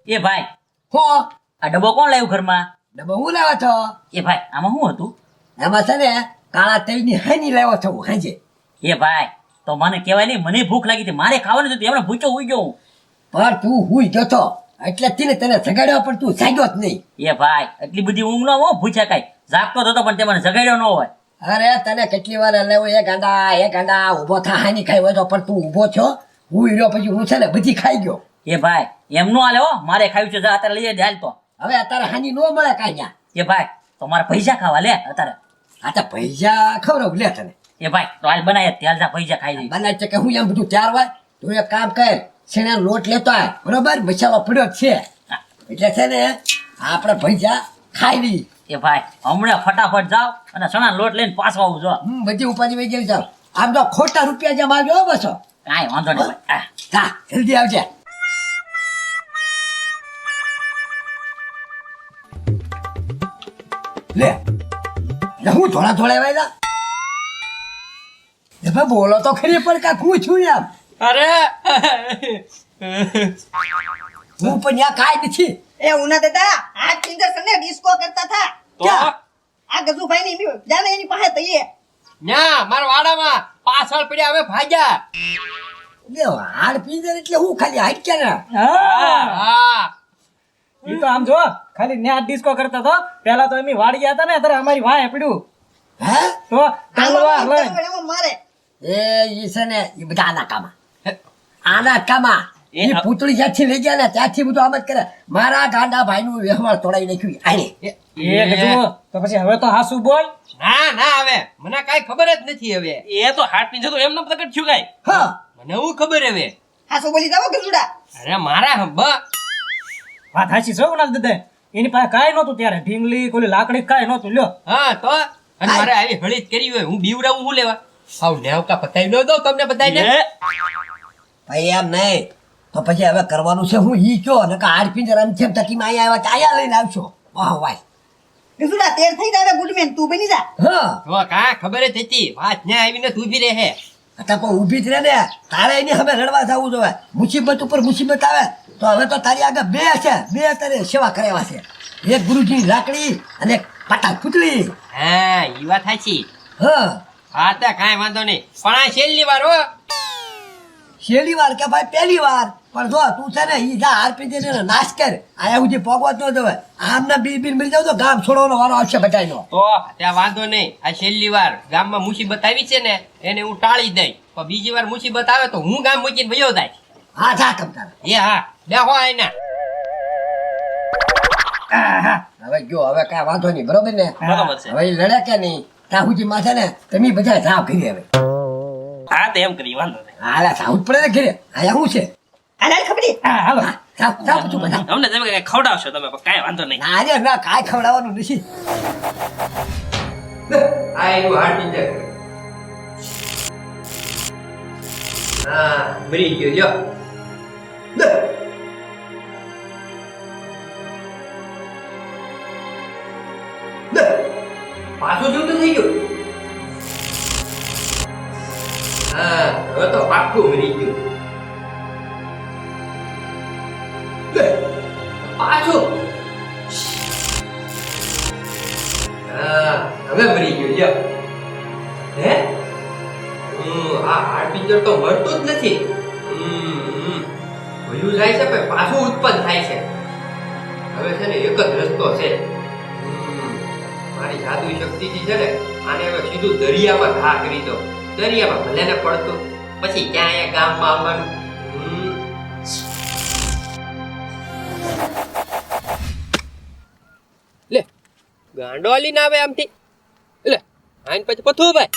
એ ભાઈ હો આ ડબ્બો કોણ લાવ્યું ઘરમાં? ડબ્બો હું લાવ્યો છો? એ ભાઈ આમાં શું હતું? એમાં છે ને કાળા તળની હાની લાવ્યો છો હું હાજે. એ ભાઈ તો મને કહેવાય નહીં, મને ભૂખ લાગી હતી, મારે ખાવાનું હતું, એમણે ભૂખ્યો હોઈ ગયો હું. પણ તું હુઈ ગયો તો એટલે તને જગાડ્યો પણ તું જાગ્યો જ નહીં. એ ભાઈ એટલી બધી ઊંઘ ન હો, ભૂખ્યા કાંઈ જાગતો હતો પણ તે મને જગાડ્યો ન હોય. અરે તને કેટલી વાર લેવો એ ગાંડા ઊભો થા હાની ખાઈ હોય તો પણ તું ઊભો છો હુઈ રહ્યો પછી હું છે ને બધી ખાઈ ગયો. એ ભાઈ એમ નો હાલે હો, મારે ખાવી છે, જા અત્યારે લઈ જાય તો. હવે અત્યારે હાની નો મળે કાંઈ ન્યા. એ ભાઈ તો મારે પૈસા ખાવા લે અત્યારે. આ તો પૈસા ખવડાવ લે તને. એ ભાઈ તો હાલ બનાય તેલ જા પૈસા ખાઈ દઈ. બનાય છે કે હું એમ બધું ત્યાર હોય તું એક કામ કર શેણા લોટ લેતો આય બરોબર મસાલો પડ્યો જ છે એટલે છે ને આપણે પૈસા ખાઈ લઈ. એ ભાઈ હમણાં ફટાફટ જાવ અને સણા લોટ લઈને પાછો આવું જો. બધી ઉપાધિ વહી ગઈ ચાલ આમ તો ખોટા રૂપિયા જેમ આવ્યો બસો. કાંઈ વાંધો નહીં ભાઈ. જા જલ્દી આવજે. લે હું થોડા વાયદા ભાઈ બોલો તો ખરી પણ કાંક હું છું એમ. અરે હું પણ ત્યાં કાંઈ નથી. ए उन्हें देता आज पिंजर सने डिस्को करता था તો क्या आ गजू भाई नहीं भी जाने नहीं पाए तो ये ન્યા મારા વાડામાં પાછળ પડ્યા હવે ભાગ્યા. લે હાડ પીંજર એટલે હું ખાલી હાઈટ કે ને. હા ઈ તો આમ જો ખાલી ન્યા ડિસ્કો કરતા તો પેલા તો એમી વાડી ગયા હતા ને ત્યારે અમારી વાય પડ્યું હે તો તલવાર લઈને वो मारे એ ઈ છે ને ઈ બધા આના કામા એ ઈ પૂતળી જ્યાંથી લઈ ગયા ને ત્યાંથી બધું આમ જ કરે. મારા ગાંડા ભાઈનું વ્યવહાર તોડાઈ નાખ્યું આને. એક જો તો પછી હવે તો હાસુ બોલ. ના ના હવે મને કાઈ ખબર જ નથી હવે. એ તો હાટ પીંછે તો એમને પ્રગટ થયું કાંઈ. હા મને હું ખબર હવે. हाँ सो बोली जाओ गजुड़ा અરે મારા હંભા વાત હાચી છો ના દે એની પાસે કાઈ નહોતું ત્યારે ઢીંગલી કોલી લાકડી કાઈ નહોતું લ્યો. હા તો અને મારે આવી હળી જ કરી હોય હું બીવરાવું હું લેવા હાવ નેવકા પતાઈ ન દઉં તમને બધાને. ભાઈ એમ નહીં તો પછી હવે કરવાનું છે હું ઈ કયો ને હાડ પીંજર આમ જેમ તકીમાં અહીંયા આવ્યા ચાયા લઈને આવશો. વાહ વાહ गजुड़ा तेर થઈ જાવે ગુડ મેન તું બની જા હા જો કા ખબર જ હતી વાત ન્યા આવીને તું ઊભી રહે. અત્યારે કોઈ ઊભી જ રહે ને તારે એની હવે રડવા જવું જોઈએ. મુસીબત ઉપર મુસીબત આવે તો હવે તો તારી આગળ બે છે, બે તારે સેવા કરેવા છે. એક ગુરુજીની લાકડી અને એક પાટા પૂતળી. હા ઈ વાત સાચી. હા હા તો કાંઈ વાંધો નહીં પણ આ છેલ્લી વાર હો. છેલ્લી વાર કે ભાઈ પહેલી વાર પણ જો તું છે ને ઈ જા હાર પીજે ને નાશ કર આયા સુધી પોગવા ન જવાય. આમને બીર મળી જાવ તો ગામ છોડવાનો વારો આવશે બધાયનો. તો ત્યાં વાંધો નહીં આ છેલ્લી વાર ગામમાં મુસીબત આવી છે ને એને હું ટાળી દઈ પણ બીજી વાર મુસીબત આવે તો હું ગામ મૂકીને વયો જાય. હા જા કમતાર. એ હા બેહો આયના. હવે જો હવે કાંઈ વાંધો નહીં બરોબર ને. બરાબર છે. હવે ઈ લડે કે નહીં ત્યાં સુધી માં છે ને તમે બધા જાવ કરી હવે. હા તો એમ કરી વાંધો નહીં. હાલે જાવું જ પડે ને ઘરે. આયા શું છે? હાલ ખબરી હા હાલો જાવ બધું બધા. અમને તમે કઈ ખવડાવશો તમે પણ કાંઈ વાંધો નહીં. ના રે ના કાંઈ ખવડાવવાનું નથી. આ એનું હાડ પિંજર. હા મરી ગયો લ્યો. પાછું જુદું થઈ ગયું. હા હવે તો પાક્કું મરી ગયું. પાછું હા હવે મરી ગયું લ્યો. હે આ હાડ પિંજર તો મળતું જ નથી. ભયું જાય છે પણ પાછું ઉત્પન્ન થાય છે. હવે છે ને એક જ રસ્તો છે. મારી જાદુઈ શક્તિથી છે ને આને હવે સીધું દરિયામાં ઘા કરી દો. દરિયામાં ભલે ને પડતું પછી ક્યાં અહીંયા ગામમાં આવવાનું. લે ગાંડો આલી ના આવે આમથી. લે આઈને પછી પથું ભાઈ.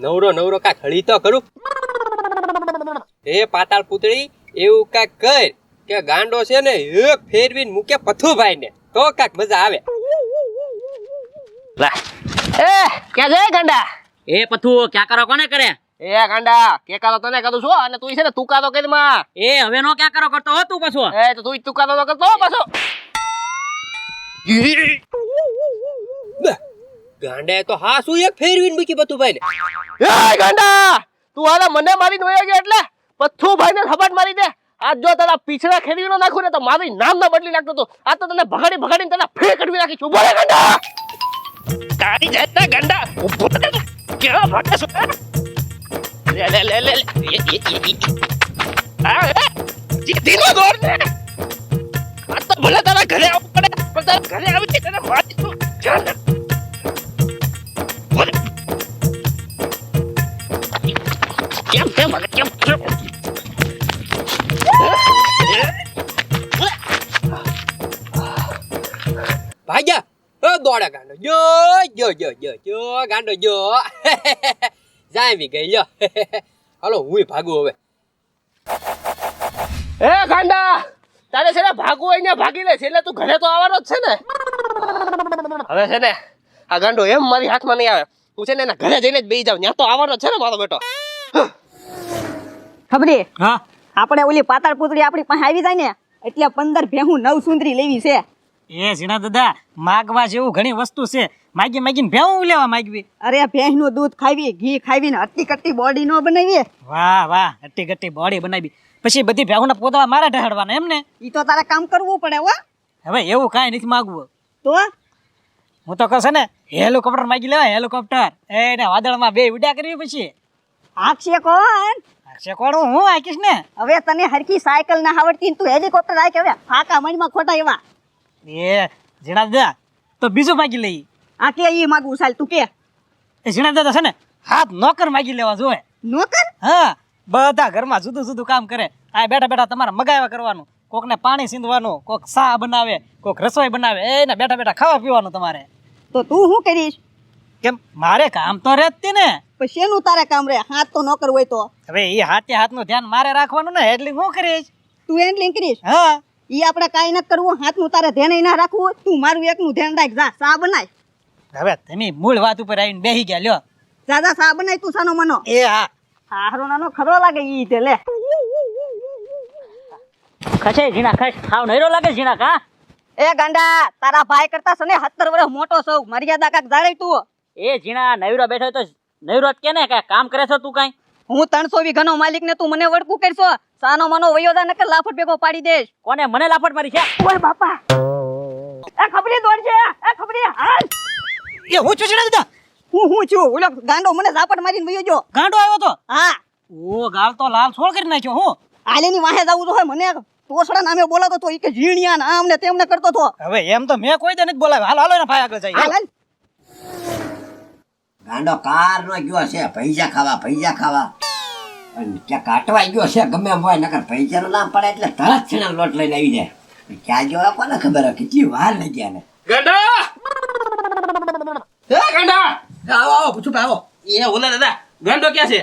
નવરો કાક હળી તો કરું. એ પાતાળ પુતળી એવું કાક કર કે ગાંડો છે ને એક ફેરવીને મૂકે પથુભાઈ ને તો કાક મજા આવે. એ ક્યાં જાય ગાંડા? એ પથુ ક્યાં કરો કોને કરે? એ ગાંડા કેકા તો તને કરું છું અને તું છે ને તુકા તો કરી માં. એ હવે નો ક્યાં કરો કરતો હો તું પાછો? એ તો તું તુકા તો કરતો હો પાછો. ગાંડા તો હા શું એક ફેરવીને મૂકી પથુભાઈ ને. એ ગાંડા તું હાલે મને મારી નોયા ગયો એટલે પથ્થુ ભાઈ ને થપાટ મારી દે. આજ જો તારા પીછડા ખેડી નો નાખું ને તો મારું નામ ના બદલી નાખતો તો આ તો તને ભગાડીને તને ફેર કરવી નાખી છું. બોલે ગાંડા તારી જાતના ગાંડા ઉભો થા કેવા ભાગે છો લે લે લે લે આ જીતીનો દોર ને આ તો ભલે તારા ઘરે આવવું પડે પણ તારા ઘરે આવી તને મારી તું ચાલ બોલે કેમ ભાગ્યા દોડા ગાંડો જો જો જો જો જો ગાંડો જો જામી ગઈ લ્યો હાલો હું ભાગું હવે. એ ગાંડા તારે છે ને ભાગવું હોય ને ભાગી લે છે એટલે તું ઘરે તો આવવાનો જ છે ને. હવે છે ને આ ગાંડો એમ મારી હાથમાં નહીં આવે હું છે ને એના ઘરે જઈને જ બેસી જાઉં ત્યાં તો આવવાનો જ છે ને મારો બેટો. ખબરી હા આપણે ઓલી પાતાળ પુતળી આપણી પાસે આવી જાય ને એટલે 15 ભેહું 9 સુંદરી લેવી છે. એ ઝીણા દાદા માગવા જેવું ઘણી વસ્તુ છે. માગીને ભેવું લેવા માગવી. અરે ભેંસનું દૂધ ખાવી ઘી ખાવીને હટ્ટી કટ્ટી બોડી નો બનાવીએ. વાહ વાહ હટ્ટી ગટ્ટી બોડી બનાવી પછી બધી ભેહુના પોદળા મારે ઢહાડવાના એમ ને. ઈ તો તારે કામ કરવું પડે હો. હવે એવું કાંઈ નથી માગવું. તો હું તો કહે ને હેલિકોપ્ટર માગી લેવાય હેલિકોપ્ટર એને વાદળમાં બે ઉડ્યા કરવી પછી. આક્ષે કોણ અક્ષય કોણ હું આકીશ ને. હવે તને હરકી સાયકલ ના આવડતી ને તું હેલિકોપ્ટર આય કે હવે ફાકા મણીમાં ખોટા એવા. એ ઝીણા દાદા તો બીજું માગી લઈ. આ કે ઈ માગું સાલ તું કે એ ઝીણા દાદા છે ને હાથ નોકર માગી લેવા જોવે. નોકર હા બધા ઘરમાં જુદું જુદું કામ કરે. આ બેઠા બેઠા તમારે મગાવ્યા કરવાનું. કોકને પાણી સીંધવાનું, કોક ચા બનાવે, કોક રસોઈ બનાવે, એને બેઠા બેઠા ખાવા પીવાનું તમારે. તો તું શું કરીશ? કેમ મારે કામ તો રહે જ ને. પછી શેનું તારે કામ રે? હાથ તો નોકર હોય તો હવે એ હાથે હાથનું ધ્યાન મારે રાખવાનું ને એટલે હું કરીશ. તું હેન્ડલિંગ કરીશ. હા ઈ આપણે કાંઈ નથી કરવું. હાથનું તારે ધ્યાન ના રાખવું. તું મારું એકનું ધ્યાન રાખ. જા ચા બનાય. હવે તમે મૂળ વાત ઉપર આવીને બેસી ગયા લ્યો. જા જા ચા બનાય તું સાનો મનો. એ હા હારો નાનો ખરો લાગે ઈ તે લે. ખસે ઝીણા ખસ ખાવ નહીરો લાગે ઝીણા કા. એ ગાંડા તારા ભાઈ કરતા સને 17 વર્ષ મોટો છો. મર્યાદા કાક જાળે તું. એ ઝીણા નવરો બેઠો તો નવરો જ કે ને કે કામ કરે છો તું કાંઈ. હું 300 વીઘાનો માલિક ને તું મને વડકું કરશો. સાનો મનો વયો જા નકર લાફટ ભેગો પાડી દેશ. કોને મને લાફટ મારી છે. ઓય બાપા એ ખબરી દોડ છે. એ ખબરી હાલ. એ હું છું ઝીણા દાદા. હું છું ઓલો ગાંડો મને ઝાપટ મારીને વયો જો. ગાંડો આવ્યો તો. હા ઓ ગાલ તો લાલ છોડ કરી નાખ્યો હું. આલેની વાહે જાવું તો હોય. મને તોસડા નામે બોલાતો તો ઈ કે ઝીણિયા ને આમ ને તેમને કરતો તો. હવે એમ તો મેં કોઈ દે નથી બોલાવ્યો. હાલો હાલો ને ભાઈ આગળ જઈએ. હાલ હાલ. ગાંડો કાર નો ગયો છે પૈસા ખાવા અને ક્યાં કાટવાઈ ગયો છે ગમે એમ હોય નકર પૈસાનું નામ પડે એટલે તરત છે લોટ લઈને આવી જાય. ક્યાં ગયો કોને ખબર હોય કેટલી વાર લઈ ગયા ને. ગાંડા એ ગાંડા આવો આવો પૂછું આવો. એ ઓલા દાદા ગાંડો ક્યાં છે?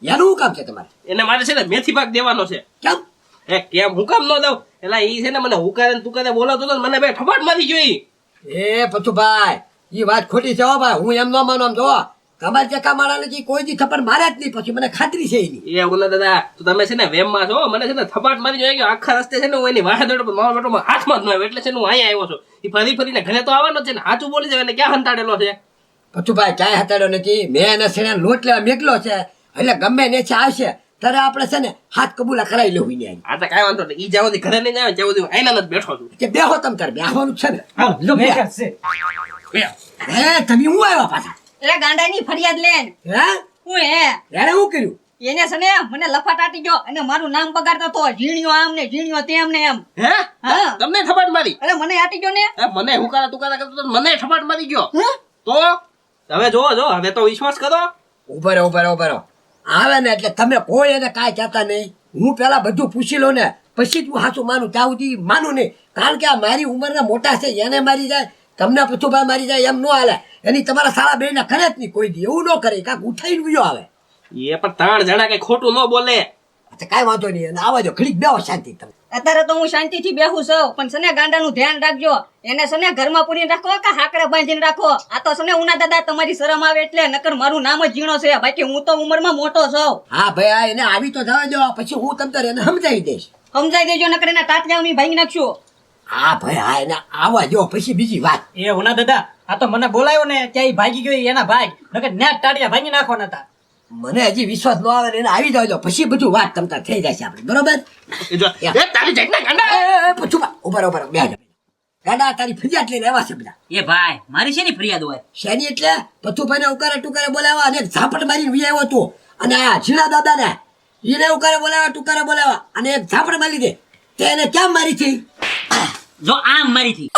એનું શું કામ છે તમારે? એને મારે છે ને મેથી પાક દેવાનો છે. કેમ? એ કેમ હું કામ ન દઉં? એલા ઈ છે ને મને હુકારે ને તુકારે બોલાવતો તો મને બે ઠપાટ મારી જોઈ. એ પછુભાઈ એ વાત ખોટી છે હો ભાઈ. હું એમ ન માનો આમ જો તમારે ચકા મારા નથી કોઈ દી થપ્પડ મારે જ નહીં. પછી મને ખાતરી છે એની. એ ઓલા દાદા તો તમે છે ને વેમમાં છો. મને છે ને થપાટ મારી જોઈ ગયો આખા રસ્તે છે ને હું એની વાહે દોડો પણ મારો બેટો હાથમાં જ ન આવ્યો એટલે છે ને હું અહીંયા આવ્યો છું. ઈ ફરી ફરીને ઘરે તો આવવાનો છે ને સાચું બોલી જાય એને ક્યાં હંતાડેલો છે. પછુભાઈ ક્યાંય હતાડ્યો નથી. મેં એને છે લોટ લેવા મેકલો છે એટલે ગમે ને છે આવશે ત્યારે આપણે છે ને હાથ કબૂલા કરાવી લેવું ને. આ તો કાંઈ વાંધો નહીં. ઈ જ્યાં સુધી ઘરે નહીં જાય ત્યાં સુધી આઈના જ બેઠો છું. કે બેહો તમ તારે બેહવાનું જ છે ને. હાલો લો બે. મેં કરશે. હે તમે હું આવ્યા પાછા? એ ગાંડાની ફરિયાદ લેન. હે હું હે એને શું કર્યું? એને સને મને લફાટ આટી ગયો અને મારું નામ બગાડતો તો ઝીણિયો આમ ને ઝીણિયો તેમ ને એમ. હે હા તમને ઠપાટ મારી? અરે મને આટી ગયો ને. એ મને હુકારા તુકારા કરતો તો મને ઠપાટ મારી ગયો. હે? તો હવે જો હવે તો વિશ્વાસ કરો. ઉભા રહો આવે ને એટલે તમે કોઈ એને કાંઈ કહેતા નહીં. હું પેલા બધું પૂછી લઉં ને પછી જ હું સાચું માનું. ત્યાં સુધી માનું નહીં. કારણ કે આ મારી ઉંમરના મોટા છે એને મારી જાય તમને પછુભાઈ મારી જાય એમ ન હાલે. એની તમારા સારા બેને કરે જ નહીં કોઈ દી. એવું ન કરે કાંઈક ઉઠાઈને બીજો આવે. એ પણ 3 જણા કઈ ખોટું ન બોલે. કાંઈ વાંધો નહીં. અને આવવા દો ઘડીક બેહો શાંતિ તમે. અત્યારે તો હું શાંતિથી બેહું છું પણ સને ગાંડાનું ધ્યાન રાખજો. એને સને ઘરમાં પૂરીને રાખો કે હાકડે બાંધીને રાખો. આ તો સને ઉના દાદા તમારી શરમ આવે એટલે નકર મારું નામ જ ઝીણો છે. બાકી હું તો ઉંમરમાં મોટો છું. હા ભાઈ આ એને આવી તો જવા દો પછી હું તમ તારે એને સમજાવી દઈશ. સમજાઈ દેજો નકર એના ટાટિયા હું ભાંગી નાખશું. હા ભાઈ હા એને આવવા દો પછી બીજી વાત. એ ઉના દાદા આ તો મને બોલાયો ને ત્યાં ઈ ભાગી ગયો એના ભાઈ નકર ન્યા ટાડિયા ભાગી નાખવાના હતા. મને હજી વિશ્વાસ ન આવે ને એને આવી જાવ પછી બધું વાત તમતા થઈ જશે આપણે બરોબર એ જો એ તારી જાતના ગાંડા પછી ઉપર બે ગાડા તારી ફરિયાદ લઈને આવ્યા છે બધા એ ભાઈ મારી છે ને ફરિયાદ હોય શેની એટલે પથુભાઈ ને ઉકારે ટુકારે બોલાવ્યા અને એક ઝાપટ મારીને વી આવ્યો તું અને આ ઝીણા દાદા ને એને ઉકારે બોલાવ્યા ટુકારે બોલાવ્યા અને એક ઝાપટ મારી દે તે એને કેમ મારી છે જો આમ મારી થી